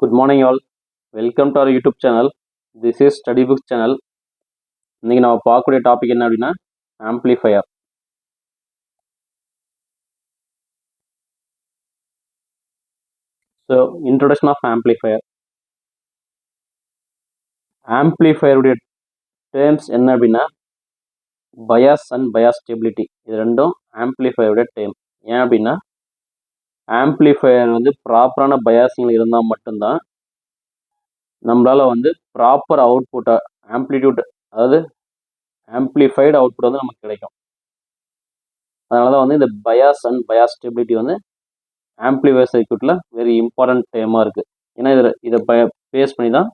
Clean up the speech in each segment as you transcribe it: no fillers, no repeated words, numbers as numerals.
Good morning, all. Welcome to our YouTube channel. This is Study Books channel. இன்னைக்கு நம்ம பார்க்கக்கூடிய topic என்ன அப்படின்னா amplifier. So introduction of amplifier. ஆம்ப்ளிஃபையருடைய terms என்ன அப்படின்னா பயாஸ் அண்ட் பயாஸ் ஸ்டெபிலிட்டி. இது ரெண்டும் ஆம்ப்ளிஃபையருடைய டேர்ம். ஏன் அப்படின்னா ஆம்ப்ளிஃபையர் ப்ராப்பரான பயாசிங்கில் இருந்தால் மட்டும்தான் நம்மளால் ப்ராப்பர் அவுட்புட்டை ஆம்ப்ளிடியூட், அதாவது ஆம்ப்ளிஃபைடு அவுட்புட் நமக்கு கிடைக்கும். அதனால தான் இந்த bias and bias stability amplifier சர்க்யூட்டில் வெரி இம்பார்ட்டன்ட் டேர்மாக இருக்குது. ஏன்னா இதை பேஸ் பண்ணி தான்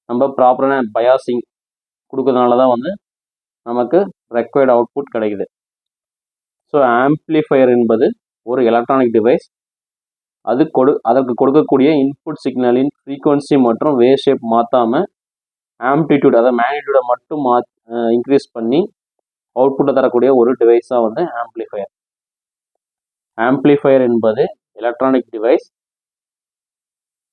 நம்ம ப்ராப்பரான பயாசிங் கொடுக்கறதுனால தான் நமக்கு ரெக்வயர்டு அவுட்புட் கிடைக்குது. ஸோ ஆம்ப்ளிஃபையர் என்பது ஒரு எலக்ட்ரானிக் டிவைஸ். அதற்கு கொடுக்கக்கூடிய இன்புட் சிக்னலின் ஃப்ரீக்குவன்சி மற்றும் வேவ் ஷேப் மாற்றாமல் ஆம்ப்ளிடியூட், அதாவது மேக்னிடியூடை மட்டும் இன்க்ரீஸ் பண்ணி அவுட்புட்டை தரக்கூடிய ஒரு டிவைஸாக ஆம்ப்ளிஃபையர். ஆம்ப்ளிஃபையர் என்பது எலக்ட்ரானிக் டிவைஸ்.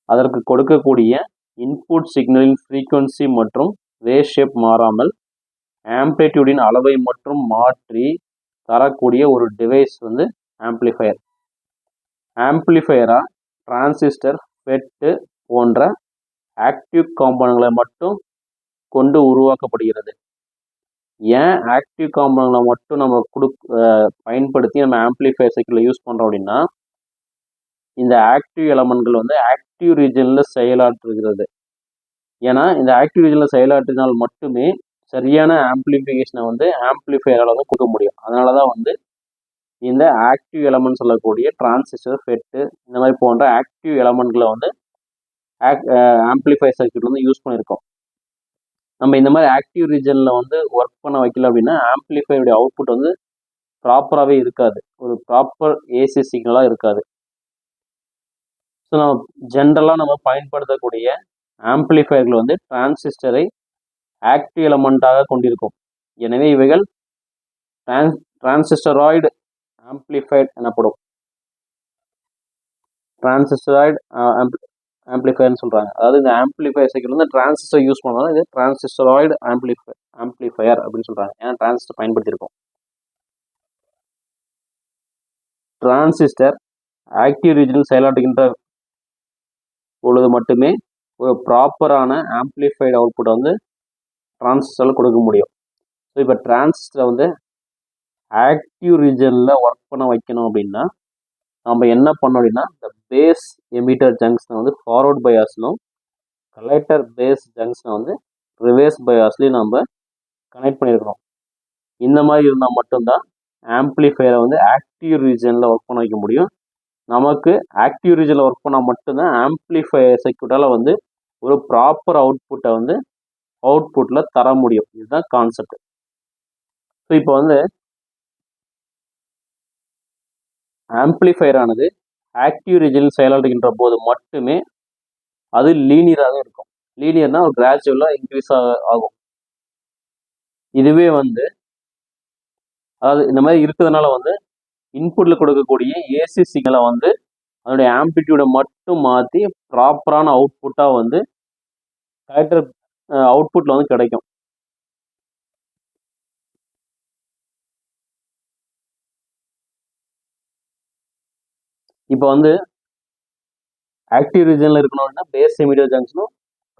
அதற்கு கொடுக்கக்கூடிய இன்புட் சிக்னலின் ஃப்ரீக்குவன்சி மற்றும் வேவ் ஷேப் மாறாமல் ஆம்ப்ளிடியூடின் அளவை மட்டும் மாற்றி தரக்கூடிய ஒரு டிவைஸ் ஆம்ப்ளிஃபையர். ஆம்ப்ளிஃபையராக டிரான்சிஸ்டர், ஃபெட்டு போன்ற ஆக்டிவ் காம்பனங்களை மட்டும் கொண்டு உருவாக்கப்படுகிறது. ஏன் ஆக்டிவ் காம்பனங்களை மட்டும் நம்ம பயன்படுத்தி நம்ம ஆம்ப்ளிஃபையர் சர்க்யூட்டில் யூஸ் பண்ணுறோம் அப்படின்னா, இந்த ஆக்டிவ் எலமெண்ட்கள் ஆக்டிவ் ரீஜனில் செயலாற்றுகிறது. ஏன்னா இந்த ஆக்டிவ் ரீஜனில் செயலாற்றினால் மட்டுமே சரியான ஆம்ப்ளிஃபிகேஷனை ஆம்ப்ளிஃபையரால் கொடுக்க முடியும். அதனால தான் இந்த ஆக்டிவ் எலமெண்ட் சொல்லக்கூடிய டிரான்சிஸ்டர், ஃபெட்டு இந்த மாதிரி போன்ற ஆக்டிவ் எலமெண்ட்களை ஆம்ப்ளிஃபையர் சர்க்யூட் யூஸ் பண்ணியிருக்கோம். நம்ம இந்த மாதிரி ஆக்டிவ் ரீஜனில் ஒர்க் பண்ண வைக்கல அப்படின்னா ஆம்ப்ளிஃபையருடைய அவுட்புட் ப்ராப்பராகவே இருக்காது, ஒரு ப்ராப்பர் ஏசி சிக்னலாக இருக்காது. ஸோ நம்ம பயன்படுத்தக்கூடிய ஆம்ப்ளிஃபையர்கள் டிரான்சிஸ்டரை ஆக்டிவ் எலமெண்ட்டாக கொண்டிருக்கும். எனவே இவைகள் டிரான்சிஸ்டராய்டு ஆம்ப்ளிஃபைட் எனப்படும். டிரான்சிஸ்டராய்டு ஆம்ப்ளிஃபையர்னு சொல்கிறாங்க. அதாவது இந்த ஆம்ப்ளிஃபையர் சர்க்யூட் டிரான்சிஸ்டர் யூஸ் பண்ணாலும் இது டிரான்சிஸ்டராய்டு ஆம்ப்ளிஃபையர் அப்படின்னு சொல்கிறாங்க. ஏன்னா டிரான்சிஸ்டர் பயன்படுத்தியிருக்கோம். டிரான்சிஸ்டர் ஆக்டிவ் ரீஜனில் செயலாற்றுகின்ற பொழுது மட்டுமே ஒரு ப்ராப்பரான ஆம்ப்ளிஃபைடு அவுட்புட்டை டிரான்சிஸ்டரில் கொடுக்க முடியும். ஸோ இப்போ டிரான்சிஸ்டரை ஆக்டிவ் ரீஜனில் ஒர்க் பண்ண வைக்கணும் அப்படின்னா நம்ம என்ன பண்ணோம் அப்படின்னா, இந்த பேஸ் எமிட்டர் ஜங்ஷனை ஃபார்வர்ட் பயாஸ்லும் கலெக்டர் பேஸ் ஜங்ஷனை ரிவர்ஸ் பயாஸ்லையும் நம்ம கனெக்ட் பண்ணியிருக்கணும். இந்த மாதிரி இருந்தால் மட்டும்தான் ஆம்ப்ளிஃபையரை ஆக்டிவ் ரீஜனில் ஒர்க் பண்ண வைக்க முடியும். நமக்கு ஆக்டிவ் ரீஜனில் ஒர்க் பண்ணால் மட்டும்தான் ஆம்ப்ளிஃபையர் சர்க்யூட்டால் ஒரு ப்ராப்பர் அவுட்புட்டை அவுட்புட்டில் தர முடியும். இதுதான் கான்செப்ட். ஸோ இப்போ ஆம்ப்ளிஃபையர் ஆனது ஆக்டிவ் ரீஜனில் செயலாற்றுகின்ற போது மட்டுமே அது லீனியராக இருக்கும். லீனியர்னா ஒரு கிராஜுவலாக இன்க்ரீஸ் ஆகும். இதுவே அதாவது இந்த மாதிரி இருக்கிறதுனால இன்புட்டில் கொடுக்கக்கூடிய ஏசி சிக்னலை அதனுடைய ஆம்ப்ளிடியூடை மட்டும் மாற்றி ப்ராப்பரான அவுட்புட்டாக கலெக்டர் அவுட்புட்டில் கிடைக்கும். இப்போ ஆக்டிவ் ரீஜனில் இருக்கணும் அப்படின்னா பேஸ் எமிட்டர் ஜங்ஷனும்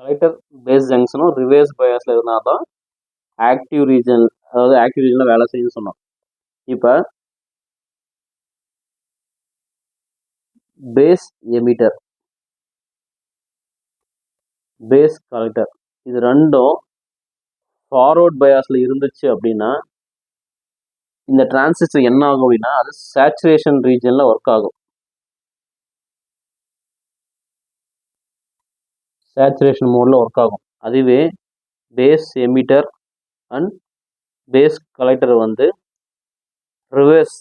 கலெக்டர் பேஸ் ஜங்ஷனும் ரிவர்ஸ் பயாஸில் இருந்தால் தான் ஆக்டிவ் ரீஜன், அதாவது ஆக்டிவ் ரீஜனில் வேலை செய்யுன்னு சொன்னோம். இப்போ பேஸ் எமிட்டர், பேஸ் கலெக்டர் இது ரெண்டும் ஃபார்வர்ட் பயாஸில் இருந்துச்சு அப்படின்னா இந்த டிரான்சிஸ்டர் என்ன ஆகும் அப்படின்னா அது சேச்சுரேஷன் ரீஜனில் ஒர்க் ஆகும். சேச்சுரேஷன் மோடில் ஒர்க் ஆகும். அதுவே base emitter and base collector reverse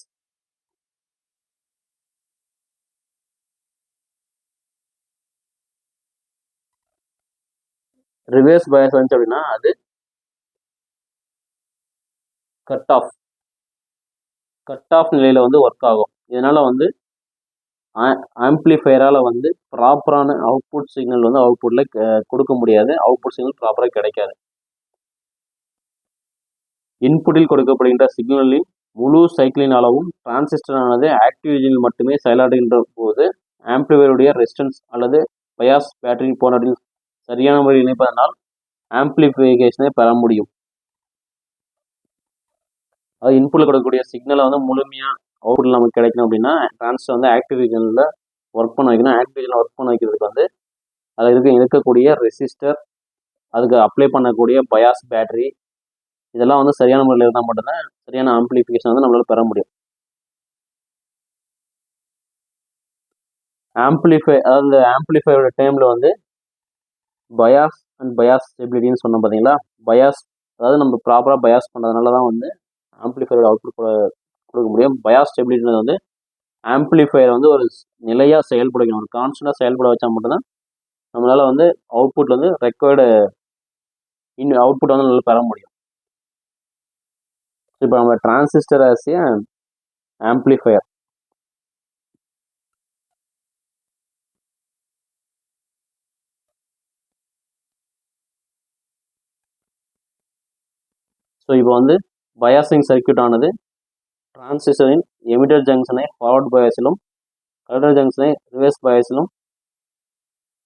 bias வந்துச்சு அப்படின்னா அது கட் ஆஃப் நிலையில் ஒர்க் ஆகும். இதனால ஆம்ப்ளிஃபையரால் வந்து ப்ராப்பரான அவுட்புட் சிக்னல் வந்து அவுட்புட்டில் கொடுக்க முடியாது. அவுட்புட் சிக்னல் ப்ராப்பராக கிடைக்காது. இன்புட்டில் கொடுக்கப்படுகின்ற சிக்னலின் முழு சைக்கிளின் அளவும் டிரான்சிஸ்டரானது ஆக்டிவ் ரீஜனில் மட்டுமே செயலாற்றுகின்ற போது ஆம்ப்ளிஃபையருடைய ரெசிஸ்டன்ஸ் அல்லது பயாஸ் பேட்டரி போன்றவற்றில் சரியான முறையில் இணைப்பதனால் ஆம்ப்ளிஃபிகேஷனை பெற முடியும். அது இன்புட்டில் கொடுக்கக்கூடிய சிக்னலை வந்து முழுமையாக அவுட்புட்டில் நமக்கு கிடைக்கணும் அப்படின்னா டிரான்சிஸ்டர் வந்து ஆக்டிவ் ரீஜனில் ஒர்க் பண்ண வைக்கணும். ஆக்டிவ் ரீஜனில் ஒர்க் பண்ண வைக்கிறதுக்கு வந்து அதில் இருக்கக்கூடிய ரெசிஸ்டர், அதுக்கு அப்ளை பண்ணக்கூடிய பயாஸ் பேட்டரி, இதெல்லாம் வந்து சரியான முறையில் இருந்தால் மட்டும்தான் சரியான ஆம்ப்ளிஃபிகேஷன் வந்து நம்மளால் பெற முடியும். அதாவது இந்த ஆம்ப்ளிஃபையரோட டேர்மில் வந்து பயாஸ் அண்ட் பயாஸ் ஸ்டெபிலிட்டின்னு சொன்னோம் பார்த்தீங்களா. பயாஸ் அதாவது நம்ம ப்ராப்பராக பயாஸ் பண்ணுறதுனால தான் வந்து ஆம்ப்ளிஃபையரோட அவுட்புட் கொடுக்க முடியும். பயாஸ் ஸ்டெபிலிட்டி வந்து ஆம்ப்ளிஃபையர் வந்து ஒரு நிலையாக செயல்பட வைக்கணும், ஒரு கான்ஸ்டன்டாக செயல்பட வச்சா மட்டும்தான் நம்மளால் வந்து அவுட்புட் வந்து ரெக்வயர்டு அவுட்புட் வந்து நல்லா பெற முடியும். இப்போ நம்ம transistor as a amplifier. So இப்போ வந்து பயாசிங் சர்க்யூட் ஆனது டிரான்சிஸ்டரின் எமிட்டர் ஜங்ஷனை ஃபார்வர்ட் பயாஸிலும் கலெக்டர் ஜங்ஷனை ரிவர்ஸ் பயாஸிலும்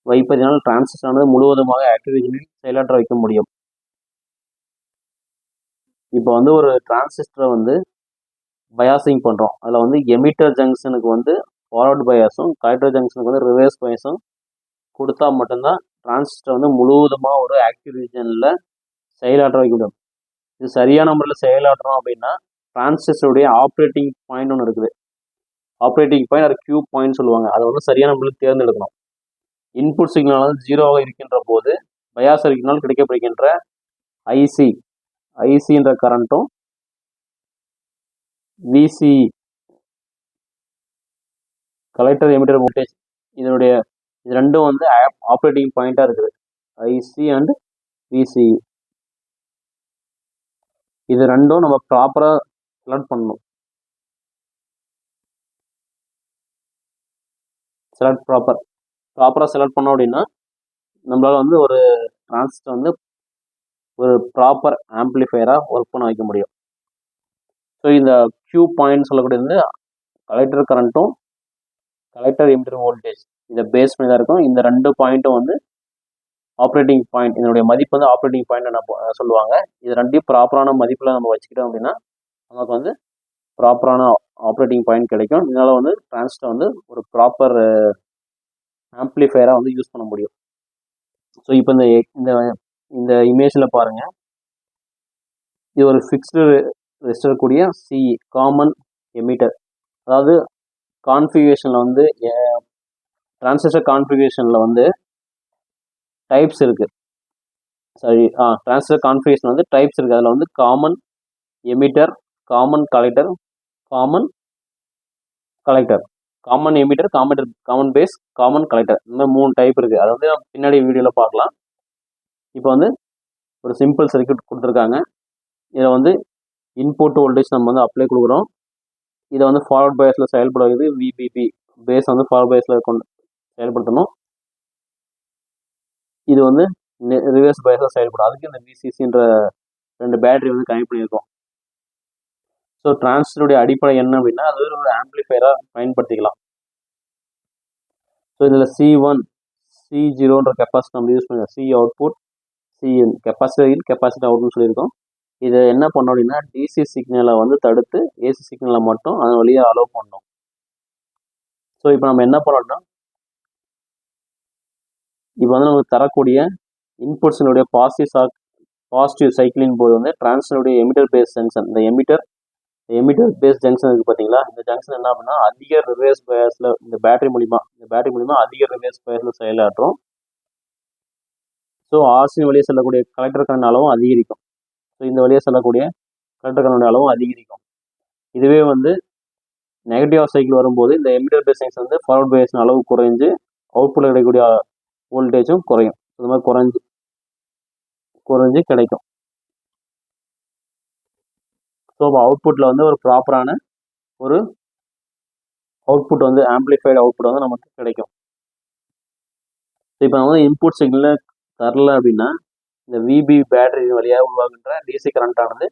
வைப்பதனால் டிரான்சிஸ்டர் ஆனது முழுவதுமாக ஆக்டிவ் ரீஜனில் செயலாற்ற வைக்க முடியும். இப்போ வந்து ஒரு டிரான்சிஸ்டரை வந்து பயாசிங் பண்ணுறோம். அதில் வந்து எமிட்டர் ஜங்ஷனுக்கு வந்து ஃபார்வர்ட் பயாஸும் கலெக்டர் ஜங்ஷனுக்கு வந்து ரிவர்ஸ் பயாஸும் கொடுத்தா மட்டும்தான் டிரான்சிஸ்டர் வந்து முழுவதுமாக ஒரு ஆக்டிவ் ரீஜனில் செயலாற்ற வைக்க முடியும். இது சரியான முறையில் செயலாற்றணும் அப்படின்னா டிரான்சிஸ்டருடைய ஆப்ரேட்டிங் பாயிண்ட் ஒன்று இருக்குது. ஆப்ரேட்டிங் பாயிண்ட் அது கியூ பாயிண்ட் சொல்லுவாங்க. அதை வந்து சரியான முறையில் தேர்ந்தெடுக்கணும். இன்புட் சிக்னல் வந்து 0ஆக இருக்கின்ற போது பயாஸ் சர்க்யூட்னால் கிடைக்கப்படுகின்ற ஐசின்ற கரண்ட்டும் விசிஇ கலெக்டர் எமிட்டர் வோல்டேஜ் இது ரெண்டும் வந்து ஆப்ரேட்டிங் பாயிண்டாக இருக்குது. ஐசி அண்ட் விசிஇ இது ரெண்டும் நம்ம ப்ராப்பராக செலக்ட் பண்ணணும். ப்ராப்பராக செலக்ட் பண்ணோம் அப்படின்னா நம்மளால் வந்து ஒரு டிரான்சிஸ்டர் வந்து ஒரு ப்ராப்பர் ஆம்ப்ளிஃபையராக ஒர்க் பண்ண வைக்க முடியும். ஸோ இந்த கியூ பாயிண்ட் சொல்லக்கூடியது கலெக்டர் கரண்ட்டும் கலெக்டர் எமிட்டர் வோல்டேஜ் இதை பேஸ் பண்ணி தான் இருக்கும். இந்த ரெண்டு பாயிண்ட்டும் வந்து ஆப்ரேட்டிங் பாயிண்ட், இதனுடைய மதிப்பு வந்து ஆப்ரேட்டிங் பாயிண்ட் சொல்லுவாங்க. இது ரெண்டையும் ப்ராப்பரான மதிப்பில் நம்ம வச்சுக்கிட்டோம் அப்படின்னா நமக்கு வந்து ப்ராப்பரான ஆப்ரேட்டிங் பாயிண்ட் கிடைக்கும். இதனால் வந்து டிரான்சிஸ்டர் வந்து ஒரு ப்ராப்பர் ஆம்ப்ளிஃபையராக வந்து யூஸ் பண்ண முடியும். ஸோ இப்போ இந்த இமேஜில் பாருங்கள், இது ஒரு ஃபிக்ஸ்டு ரெசிஸ்டர் கூடிய சிஇ காமன் எமிட்டர். அதாவது கான்ஃபிகரேஷனில் வந்து டிரான்சிஸ்டர் கான்ஃபிகரேஷனில் வந்து டைப்ஸ் இருக்குது. டிரான்சிஸ்டர் கான்ஃபிகரேஷன் வந்து டைப்ஸ் இருக்குது. அதில் வந்து common emitter, common collector, common emitter, common base, common collector, இந்த மாதிரி 3 டைப் இருக்குது. அதை வந்து நம்ம பின்னாடி வீடியோவில் பார்க்கலாம். இப்போ வந்து ஒரு சிம்பிள் சர்க்யூட் கொடுத்துருக்காங்க. இதில் வந்து இன்புட் வோல்டேஜ் நம்ம வந்து அப்ளை கொடுக்குறோம். இதை வந்து ஃபார்வர்ட் பயாஸில் செயல்படுவது விபிபி பேஸ் வந்து ஃபார்வர்ட் பயாஸில் செயல்படுத்தணும். இது வந்து ரிவர்ஸ் பயாஸில் செயல்படும். அதுக்கு இந்த விசிசின்ற 2 பேட்டரி வந்து கனெக்ட் பண்ணியிருக்கோம். ஸோ டிரான்சிஸ்டருடைய அடிப்படை என்ன அப்படின்னா அது ஒரு ஆம்ப்ளிஃபையராக பயன்படுத்திக்கலாம். ஸோ இதில் C1 C0ன்ற கெப்பாசிட்டி நம்ம யூஸ் பண்ணிக்கலாம். சி அவுட்புட், சி கெப்பாசிட்டி அவுட்னு சொல்லியிருக்கோம். இதை என்ன பண்ணோம் அப்படின்னா டிசி சிக்னலை வந்து தடுத்து ஏசி சிக்னலை மட்டும் அதன் வழியாக அலோவ் பண்ணணும். ஸோ இப்போ நம்ம என்ன பண்ணோம்னா இப்போ வந்து நமக்கு தரக்கூடிய இன்புட்ஸினுடைய பாசிட்டிவ் சைக்கிளின் போது வந்து டிரான்சிஸ்டருடைய எமிட்டர் பேஸ் ஜங்ஷன், இந்த எமிட்டர் பேஸ் ஜங்ஷன் இருக்குது பார்த்தீங்களா. இந்த ஜங்ஷன் என்ன அப்படின்னா அதிக ரிவர்ஸ் பயாஸில் இந்த பேட்டரி மூலிமா அதிக ரிவர்ஸ் பயாஸில் செயலாற்றும். ஸோ ஆர்சின் வழியாக செல்லக்கூடிய கலெக்டர் கரண்ட் அளவும் அதிகரிக்கும். ஸோ இந்த வழியாக செல்லக்கூடிய கலெக்டர் கரண்ட் அளவும் அதிகரிக்கும். இதுவே வந்து நெகட்டிவ் சைக்கிள் வரும்போது இந்த எமிட்டர் பேஸ் ஜங்ஷன் வந்து ஃபார்வர்ட் பயாஸின் அளவு குறைஞ்சு அவுட்புட்டில் கிடைக்கக்கூடிய வோல்டேஜும் குறையும். இது மாதிரி குறைஞ்சு கிடைக்கும். ஸோ அவுட்புட்டில் வந்து ஒரு ப்ராப்பரான ஒரு அவுட்புட் வந்து ஆம்பிளிஃபைடு அவுட்புட் வந்து நமக்கு கிடைக்கும். இப்போ வந்து இன்புட் சிக்னலை தரல அப்படின்னா இந்த விபி பேட்டரி வழியாக உருவாகின்ற டிசி கரண்ட் ஆனது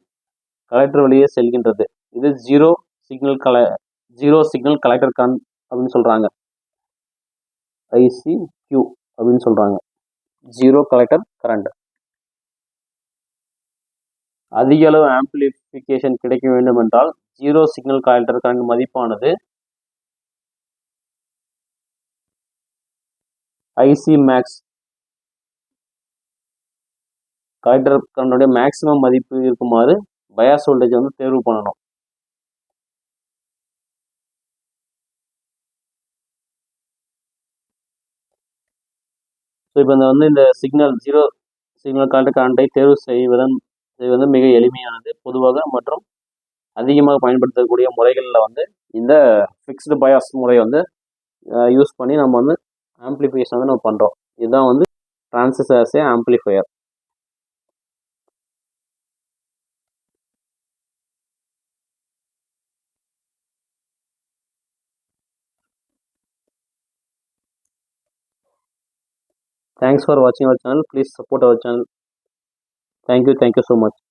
கலெக்டர் வழியே செல்கின்றது. இது ஜீரோ சிக்னல் கலெக்டர் கரண்ட் அப்படின்னு சொல்றாங்க. ICQ அப்படின்னு சொல்றாங்க. Zero collector current. அதிக அளவு ஆம்பிளிஃபிகேஷன் கிடைக்க வேண்டும் என்றால் ஜீரோ சிக்னல் கலெக்டர் கரண்ட் மதிப்பானது IC மேக்ஸ் கலெக்டர் கரண்டுடைய மேக்சிமம் மதிப்பு இருக்குமாறு பயாஸ் வோல்டேஜ் வந்து தேர்வு பண்ணணும். ஸோ இப்போ இந்த சிக்னல் ஜீரோ சிக்னல் கலெக்டர் கரண்டை தேர்வு செய்வது மிக எளிமையானது. பொதுவாக மற்றும் அதிகமாக பயன்படுத்தக்கூடிய முறைகளில் வந்து இந்த ஃபிக்ஸ்டு பயாஸ் முறை வந்து யூஸ் பண்ணி நம்ம வந்து ஆம்பிளிஃபிகேஷன் வந்து நம்ம பண்ணுறோம். இதுதான் வந்து transistor as A amplifier. Thanks for watching our channel. Please support our channel. Thank you so much.